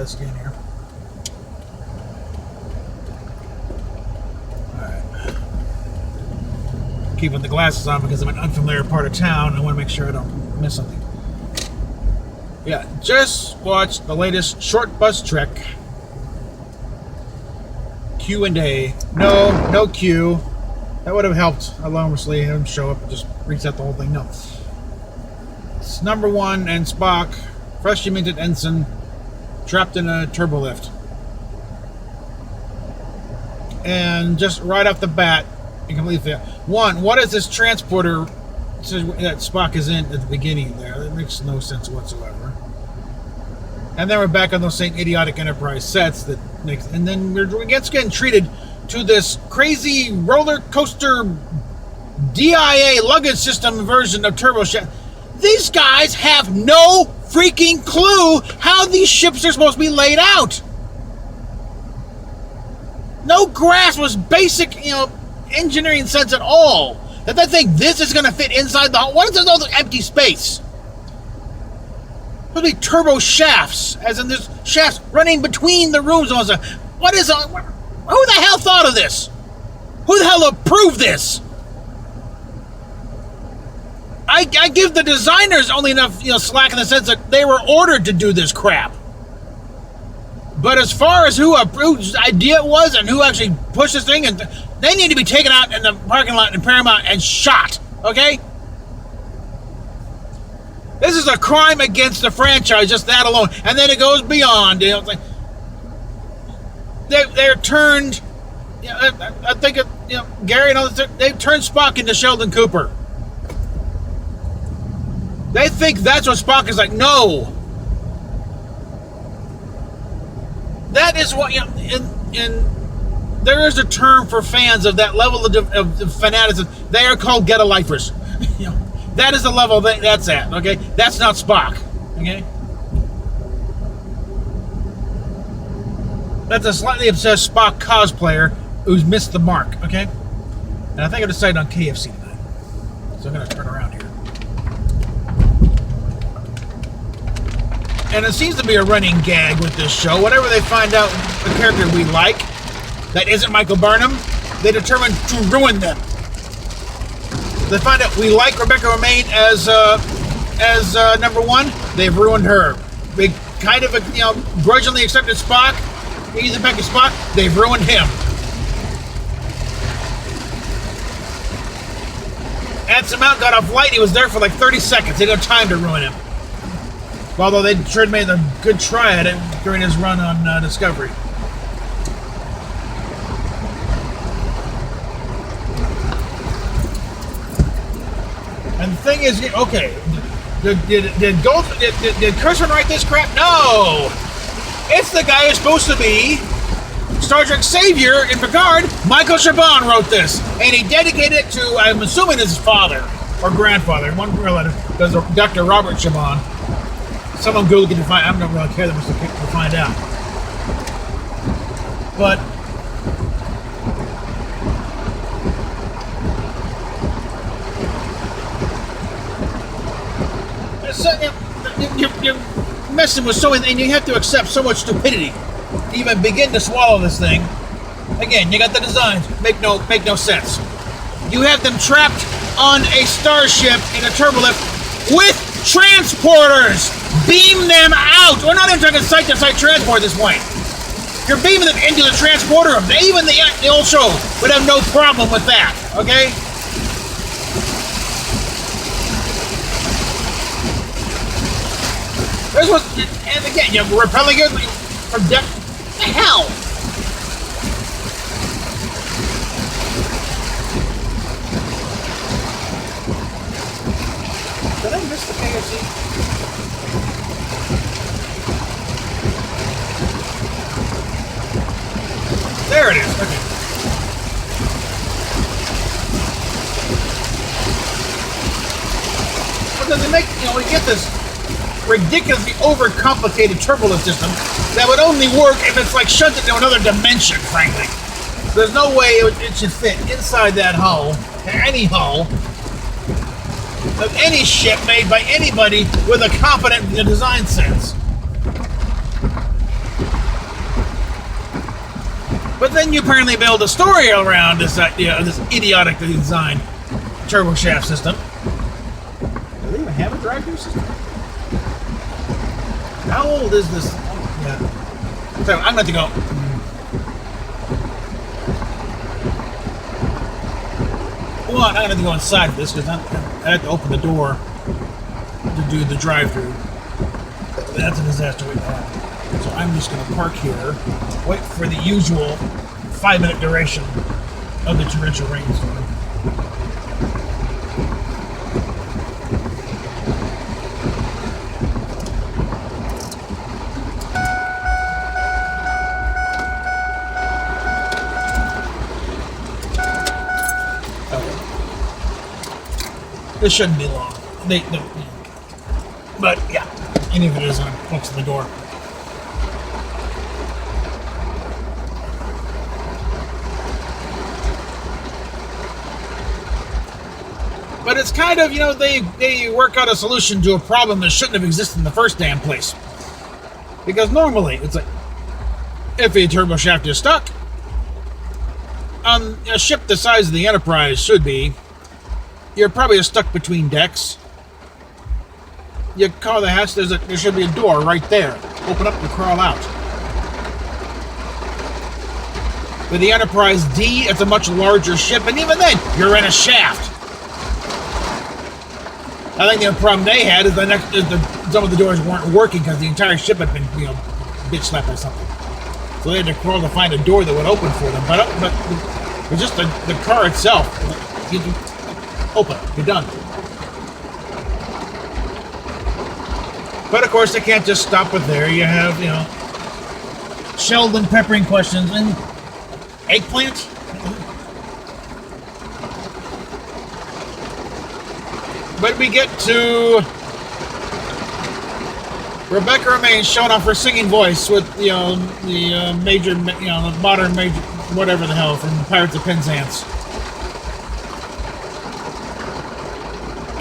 this again here. Alright. Keeping the glasses on because I'm in an unfamiliar part of town. I want to make sure I don't miss something. Yeah, just watched the latest short bus trek. Q&A. No Q. That would have helped enormously. Him show up and just reset the whole thing. No. It's number one and Spock, freshly minted ensign, trapped in a turbo lift. And just right off the bat, you completely fail. One, what is this transporter that Spock is in at the beginning there? That makes no sense whatsoever. And then we're back on those same idiotic Enterprise sets that makes, and then we're getting treated to this crazy roller coaster DIA luggage system version of Turbo Shaft. These guys have no freaking clue how these ships are supposed to be laid out. No grasp was basic, engineering sense at all. That they think this is going to fit inside the hull. What is this other empty space? There'll be turbo shafts, as in there's shafts running between the rooms. What is? Who the hell thought of this? Who the hell approved this? I give the designers only enough slack in the sense that they were ordered to do this crap. But as far as whose idea it was and who actually pushed this thing, and they need to be taken out in the parking lot in Paramount and shot. Okay. This is a crime against the franchise, just that alone. And then it goes beyond. It's like they're turned. I think Gary and others. They've turned Spock into Sheldon Cooper. They think that's what Spock is like. No, that is what there is a term for fans of that level of fanaticism. They are called get-a-lifers. That is the level that's at, okay? That's not Spock, okay? That's a slightly obsessed Spock cosplayer who's missed the mark, okay? And I think I decided on KFC tonight. So I'm going to turn around here. And it seems to be a running gag with this show. Whenever they find out a character we like that isn't Michael Burnham, they determine to ruin them. They find out we like Rebecca Romaine as number one. They've ruined her. They kind of grudgingly accepted Spock. He's the back of Spock. They've ruined him. Anson Mount got off light. He was there for like 30 seconds. They had no time to ruin him. Although they sure made a good try at it during his run on Discovery. And the thing is, okay, did Cushman write this crap? No! It's the guy who's supposed to be Star Trek Savior in Picard. Michael Chabon wrote this, and he dedicated it to, I'm assuming, his father or grandfather. One relative, because Dr. Robert Chabon. Someone Google can find. I don't really care that much to find out. But you're messing with so many, and you have to accept so much stupidity to even begin to swallow this thing. Again, you got the designs make no sense. You have them trapped on a starship in a turbolift with transporters. Beam them out. We're not even talking site-to-site transport at this point. You're beaming them into the transporter. Even the old show would have no problem with that. Okay. This was, and again, you're repelling it from depth. What the hell? Did I miss the KFC? There it is. Okay. Well, does it make, we get this ridiculously overcomplicated turbolift system that would only work if it's like shunted into another dimension, frankly. There's no way it should fit inside that hull, any hull, of any ship made by anybody with a competent design sense. But then you apparently build a story around this idea of this idiotically designed turbo shaft system. Do they even have a drive-through system? How old is this? Yeah. So I'm going to go. Well, I'm going to have to go inside of this because I have to open the door to do the drive-through. That's a disaster waiting to happen. So I'm just going to park here, wait for the usual 5-minute duration of the torrential rainstorm. This shouldn't be long. But yeah, any of it is on close to the door. But it's kind of, they work out a solution to a problem that shouldn't have existed in the first damn place. Because normally, it's like, if a turbo shaft is stuck, on a ship the size of the Enterprise should be, you're probably stuck between decks. You call the hatch, there should be a door right there. Open up and crawl out. With the Enterprise D, it's a much larger ship, and even then, you're in a shaft. I think the problem they had is some of the doors weren't working because the entire ship had been, bitch slapped or something. So they had to crawl to find a door that would open for them. But just the car itself, you open, you're done. But of course, they can't just stop it there. You have, Sheldon peppering questions and eggplant. But we get to Rebecca Remains showing off her singing voice with, the major, the modern major, whatever the hell, from Pirates of Penzance.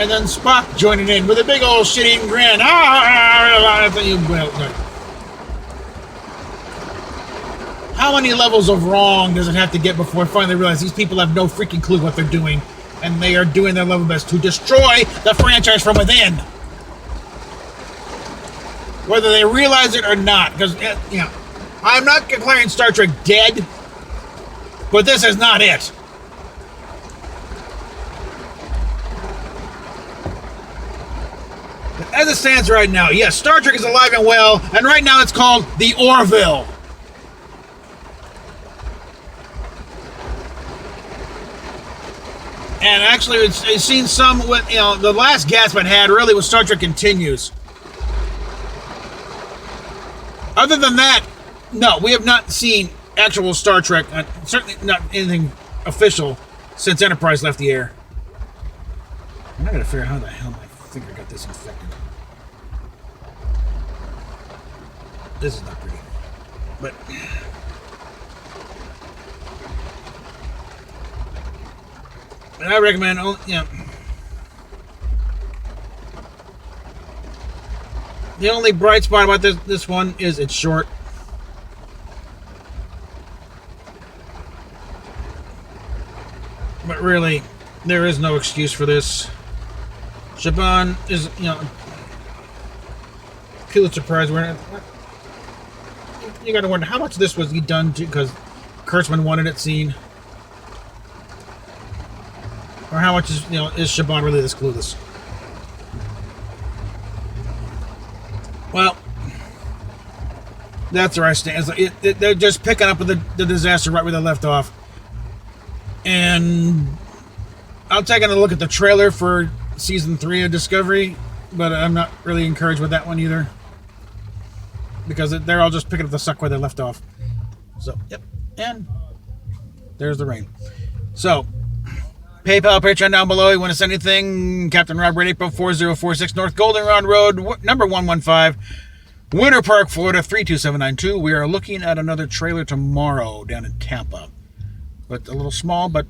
And then Spock joining in with a big old shit-eating grin. How many levels of wrong does it have to get before I finally realize these people have no freaking clue what they're doing? And they are doing their level best to destroy the franchise from within. Whether they realize it or not. Because, I'm not declaring Star Trek dead, but this is not it. As it stands right now, yes, Star Trek is alive and well, and right now it's called the Orville. And actually, it's seen some, the last gasp it had really was Star Trek Continues. Other than that, no, we have not seen actual Star Trek, certainly not anything official, since Enterprise left the air. I'm not going to figure out how the hell my finger got this infected. This is not pretty. But I recommend, the only bright spot about this one is it's short. But really, there is no excuse for this. Shaban is, Pulitzer Prize winner. You gotta wonder how much of this was he done to because Kurtzman wanted it seen. Or how much is Shaban really this clueless? Well, that's where I stand. They're just picking up the disaster right where they left off. And I'm taking a look at the trailer for Season 3 of Discovery, but I'm not really encouraged with that one either. Because they're all just picking up the suck where they left off. So, yep. And there's the rain. So, PayPal, Patreon down below. You want to send anything? Captain Rod Rd, April 4046 North Goldenrod Road, number 115, Winter Park, Florida 32792. We are looking at another trailer tomorrow down in Tampa. But a little small, but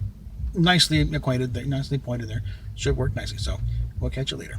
nicely acquainted, nicely pointed there. Should work nicely. So we'll catch you later.